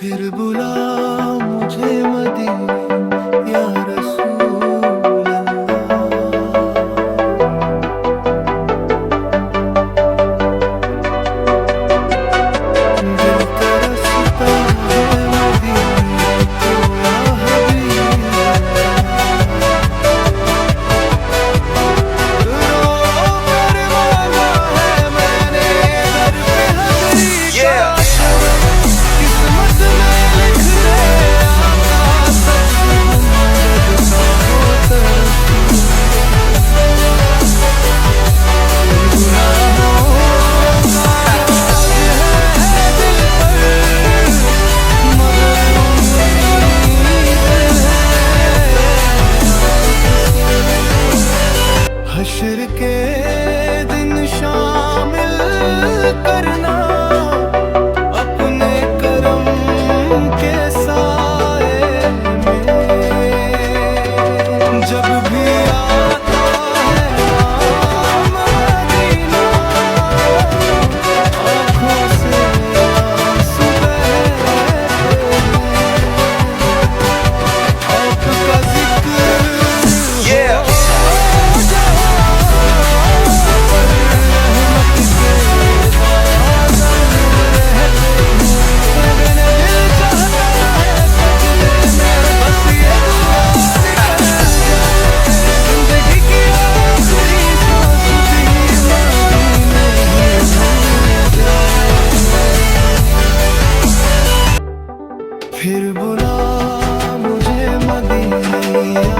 फिर बुला मुझे मदीने या रसूल अल्लाह। दिल तरसता है मदीने को या हबीब अल्लाह। रो कर मांगा है मैंने दर पे hazri का किस्मत में लिख दे आका सच मोहब्बत का हो तरस। गुनाहों का बोझ है दिल पर मगर उम्मीद है हश्र के दिन शामिल करना अपने करम के साए में। जब भी आता है नाम मदीना आँखों से आंसू बहते हैं। आपका जिक्र हो जहाँ पर रहमत के बादल रहते हैं। मगर दिल चाहता है सजदे में बस ये दुआ निकल जाए। जिंदगी की आखिरी सांस भी मदीने ही हो जाए। फिर बुला मुझे मदीने या